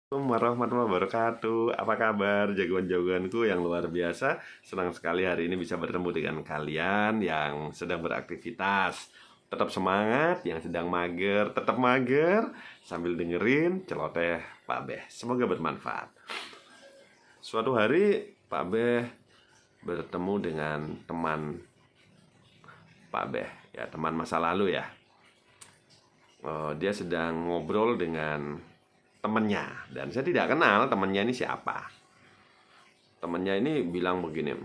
Assalamualaikum warahmatullahi wabarakatuh. Apa kabar jagoan-jagoanku yang luar biasa? Senang sekali hari ini bisa bertemu dengan kalian yang sedang beraktivitas. Tetap semangat, yang sedang mager tetap mager sambil dengerin celoteh Pak Beh. Semoga bermanfaat. Suatu hari Pak Beh bertemu dengan teman Pak Beh, ya teman masa lalu ya. Dia sedang ngobrol dengan temennya, dan saya tidak kenal temennya ini siapa. Temennya ini bilang begini,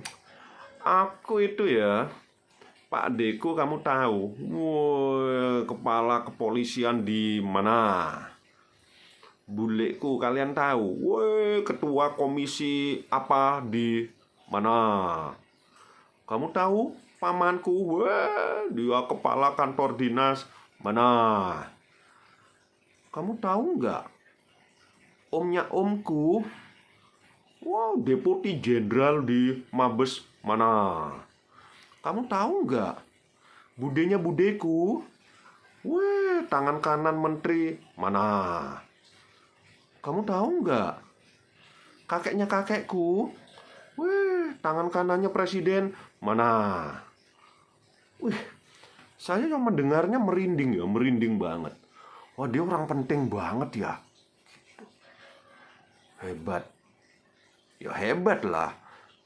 aku itu ya Pak Deku, kamu tahu, woi, kepala kepolisian di mana? Buleku kalian tahu, woi, ketua komisi apa di mana? Kamu tahu pamanku, woi, dia kepala kantor dinas mana? Kamu tahu nggak omnya omku, wow, deputi jenderal di Mabes mana? Kamu tahu nggak budenya budeku, weh, tangan kanan menteri mana? Kamu tahu nggak kakeknya kakekku, weh, tangan kanannya presiden mana? Wih, saya yang mendengarnya merinding ya, merinding banget. Wah, dia orang penting banget ya. Hebat. Ya hebat lah.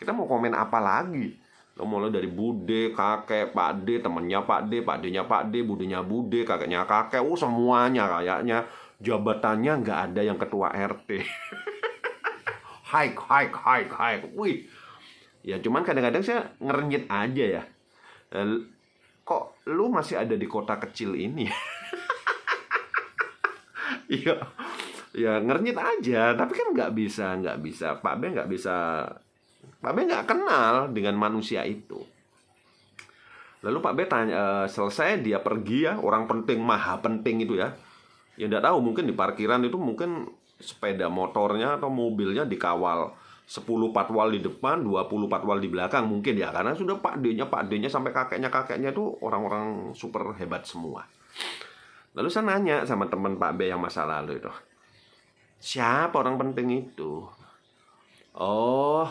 Kita mau komen apa lagi? Lo mulai dari bude, kakek, Pak D, temennya Pak D, Pak D-nya Pak D, budenya bude, kakeknya kakek. Semuanya kayaknya. Jabatannya nggak ada yang ketua RT. Hike. Wih. Ya cuman kadang-kadang saya ngerenyit aja ya. Kok lu masih ada di kota kecil ini? Iya. Ya ngernyit aja, tapi kan nggak bisa. Pak B nggak kenal dengan manusia itu. Lalu Pak B tanya, selesai dia pergi ya, orang penting, maha penting itu ya. Ya nggak tahu, mungkin di parkiran itu mungkin sepeda motornya atau mobilnya dikawal 10 patwal di depan, 20 patwal di belakang mungkin ya, karena sudah Pak D-nya sampai kakeknya itu orang-orang super hebat semua. Lalu saya nanya sama teman Pak B yang masa lalu itu, siapa orang penting itu? Oh,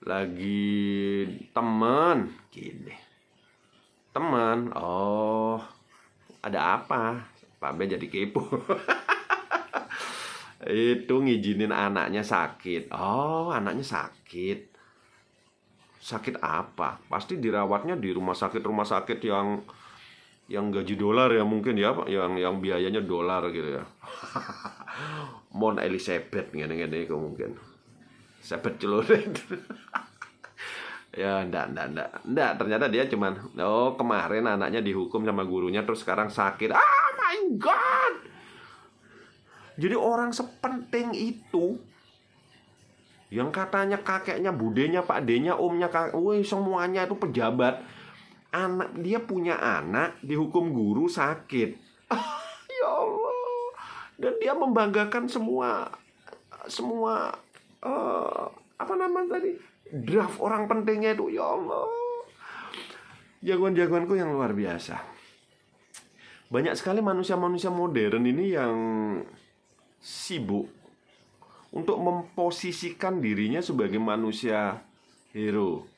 lagi teman gini. Teman. Oh, ada apa? Pak B jadi kepo. Itu ngizinin anaknya sakit. Oh, anaknya sakit. Sakit apa? Pasti dirawatnya di rumah sakit yang gaji dolar ya, mungkin ya, yang biayanya dolar gitu ya. Mount Elizabeth ngene-ngene iku mungkin. Sebet celurit. Ya, enggak. Ternyata dia cuman, oh, kemarin anaknya dihukum sama gurunya terus sekarang sakit. Oh my god. Jadi orang sepenting itu, yang katanya kakeknya, budenya, Pak D-nya, omnya, semuanya itu pejabat. Anak dia punya anak dihukum guru sakit. Ya Allah. Dan dia membanggakan semua apa namanya tadi, draft orang pentingnya itu. Ya Allah, jagoan-jagoanku yang luar biasa. Banyak sekali manusia-manusia modern ini yang sibuk untuk memposisikan dirinya sebagai manusia hero.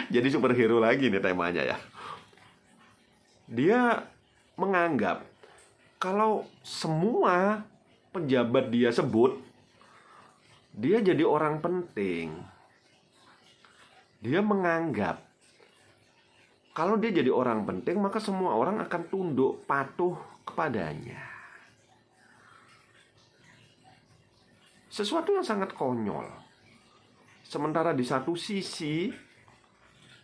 Jadi superhero lagi nih temanya ya. Dia menganggap kalau semua pejabat dia sebut, dia jadi orang penting. Dia menganggap kalau dia jadi orang penting, maka semua orang akan tunduk patuh kepadanya. Sesuatu yang sangat konyol. Sementara di satu sisi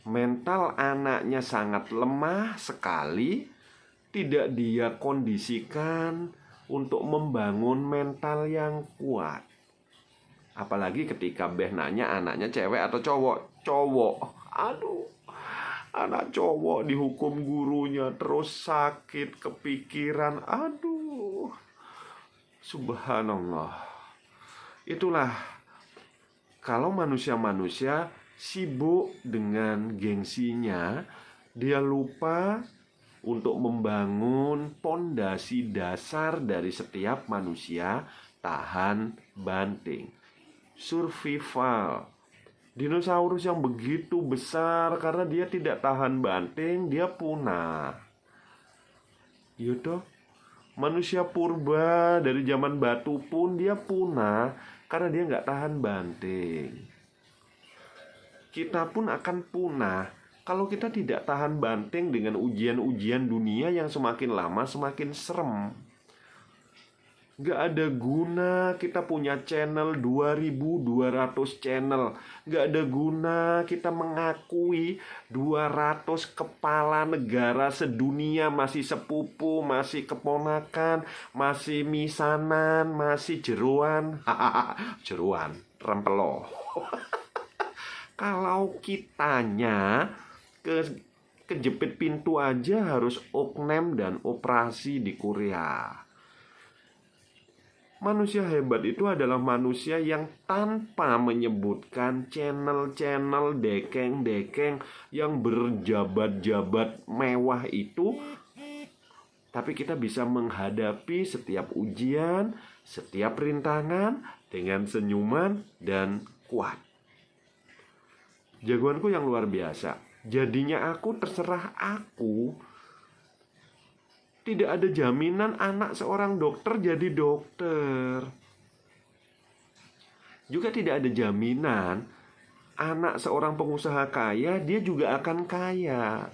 mental anaknya sangat lemah sekali, tidak dia kondisikan untuk membangun mental yang kuat. Apalagi ketika Beh nanya anaknya cewek atau cowok. Cowok. Aduh, anak cowok dihukum gurunya terus sakit kepikiran. Aduh, subhanallah. Itulah kalau manusia-manusia sibuk dengan gengsinya, dia lupa untuk membangun pondasi dasar dari setiap manusia tahan banting. Survival. Dinosaurus yang begitu besar karena dia tidak tahan banting, dia punah. Yaudah, manusia purba dari zaman batu pun dia punah karena dia nggak tahan banting. Kita pun akan punah kalau kita tidak tahan banting dengan ujian-ujian dunia yang semakin lama semakin serem. Gak ada guna kita punya channel 2200 channel. Gak ada guna kita mengakui 200 kepala negara sedunia masih sepupu, masih keponakan, masih misanan, masih jeruan. Jeruan, rempelo. Kalau kitanya kejepit pintu aja harus oknem dan operasi di Korea. Manusia hebat itu adalah manusia yang tanpa menyebutkan channel-channel dekeng-dekeng yang berjabat-jabat mewah itu, tapi kita bisa menghadapi setiap ujian, setiap rintangan dengan senyuman dan kuat. Jagoanku yang luar biasa. Jadinya aku terserah aku. Tidak ada jaminan anak seorang dokter jadi dokter. Juga tidak ada jaminan anak seorang pengusaha kaya dia juga akan kaya.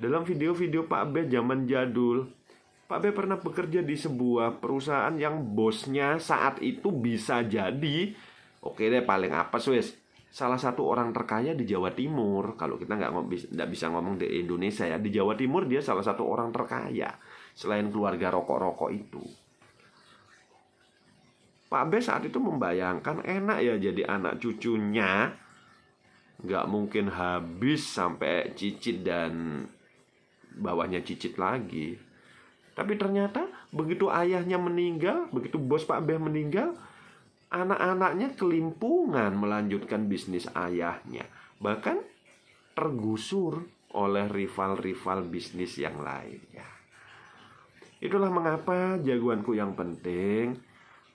Dalam video-video Pak B zaman jadul, Pak B pernah bekerja di sebuah perusahaan yang bosnya saat itu bisa jadi, oke deh paling apa Swiss, salah satu orang terkaya di Jawa Timur. Kalau kita nggak bisa ngomong di Indonesia ya, di Jawa Timur dia salah satu orang terkaya selain keluarga rokok-rokok itu. Pak B saat itu membayangkan enak ya jadi anak cucunya, nggak mungkin habis sampai cicit dan bawahnya cicit lagi. Tapi ternyata begitu ayahnya meninggal, begitu bos Pak B meninggal, anak-anaknya kelimpungan melanjutkan bisnis ayahnya. Bahkan tergusur oleh rival-rival bisnis yang lainnya. Itulah mengapa jagoanku yang penting,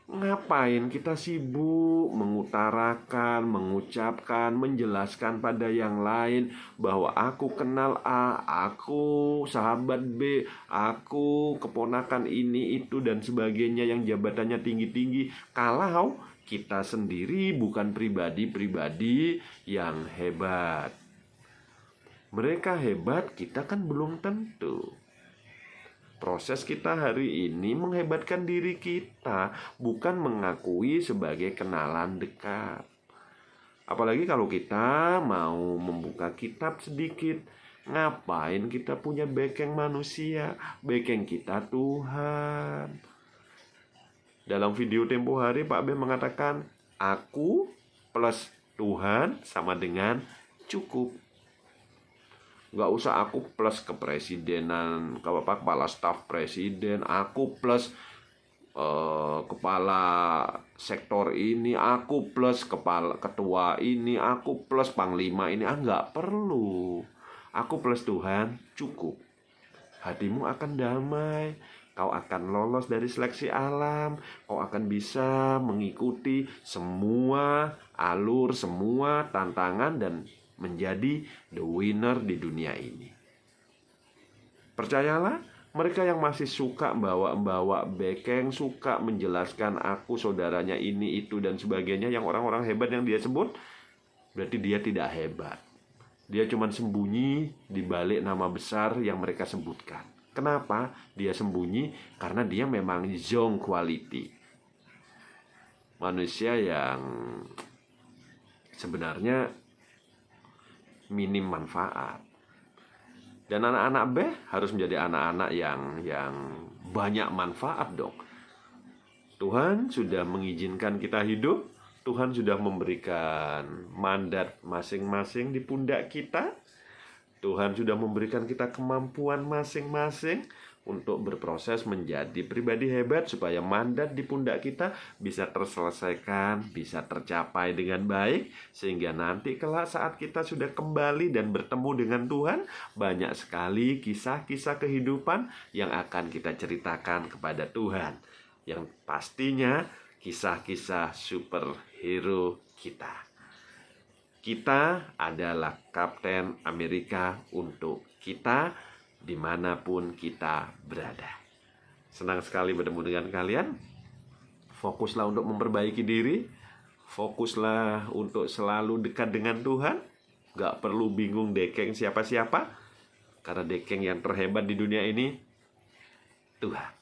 ngapain kita sibuk mengutarakan, mengucapkan, menjelaskan pada yang lain bahwa aku kenal A, aku sahabat B, aku keponakan ini, itu, dan sebagainya yang jabatannya tinggi-tinggi, kalau kita sendiri bukan pribadi-pribadi yang hebat. Mereka hebat, kita kan belum tentu. Proses kita hari ini menghebatkan diri kita, bukan mengakui sebagai kenalan dekat. Apalagi kalau kita mau membuka kitab sedikit, ngapain kita punya backing manusia? Backing kita Tuhan. Dalam video tempo hari Pak B mengatakan, aku plus Tuhan sama dengan cukup. Nggak usah aku plus kepresidenan, kepala staf presiden, aku plus kepala sektor ini, aku plus kepala ketua ini, aku plus panglima ini. Nggak perlu. Aku plus Tuhan cukup. Hatimu akan damai. Kau akan lolos dari seleksi alam. Kau akan bisa mengikuti semua alur, semua tantangan, dan menjadi the winner di dunia ini. Percayalah, mereka yang masih suka bawa-bawa bekeng, suka menjelaskan aku saudaranya ini, itu, dan sebagainya, yang orang-orang hebat yang dia sebut, berarti dia tidak hebat. Dia cuma sembunyi di balik nama besar yang mereka sebutkan. Kenapa dia sembunyi? Karena dia memang zone quality. Manusia yang sebenarnya minim manfaat. Dan anak-anak B harus menjadi anak-anak yang banyak manfaat dong. Tuhan sudah mengizinkan kita hidup. Tuhan sudah memberikan mandat masing-masing di pundak kita. Tuhan sudah memberikan kita kemampuan masing-masing. untuk berproses menjadi pribadi hebat supaya mandat di pundak kita bisa terselesaikan, bisa tercapai dengan baik, sehingga nanti kelak saat kita sudah kembali dan bertemu dengan Tuhan, banyak sekali kisah-kisah kehidupan yang akan kita ceritakan kepada Tuhan, yang pastinya kisah-kisah superhero kita. Kita adalah Kapten Amerika untuk kita dimanapun kita berada. Senang sekali bertemu dengan kalian. Fokuslah untuk memperbaiki diri. Fokuslah untuk selalu dekat dengan Tuhan. Gak perlu bingung dekeng siapa-siapa, karena dekeng yang terhebat di dunia ini Tuhan.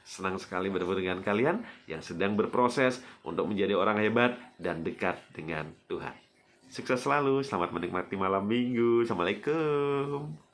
Senang sekali bertemu dengan kalian yang sedang berproses untuk menjadi orang hebat dan dekat dengan Tuhan. Sukses selalu, selamat menikmati malam minggu. Assalamualaikum.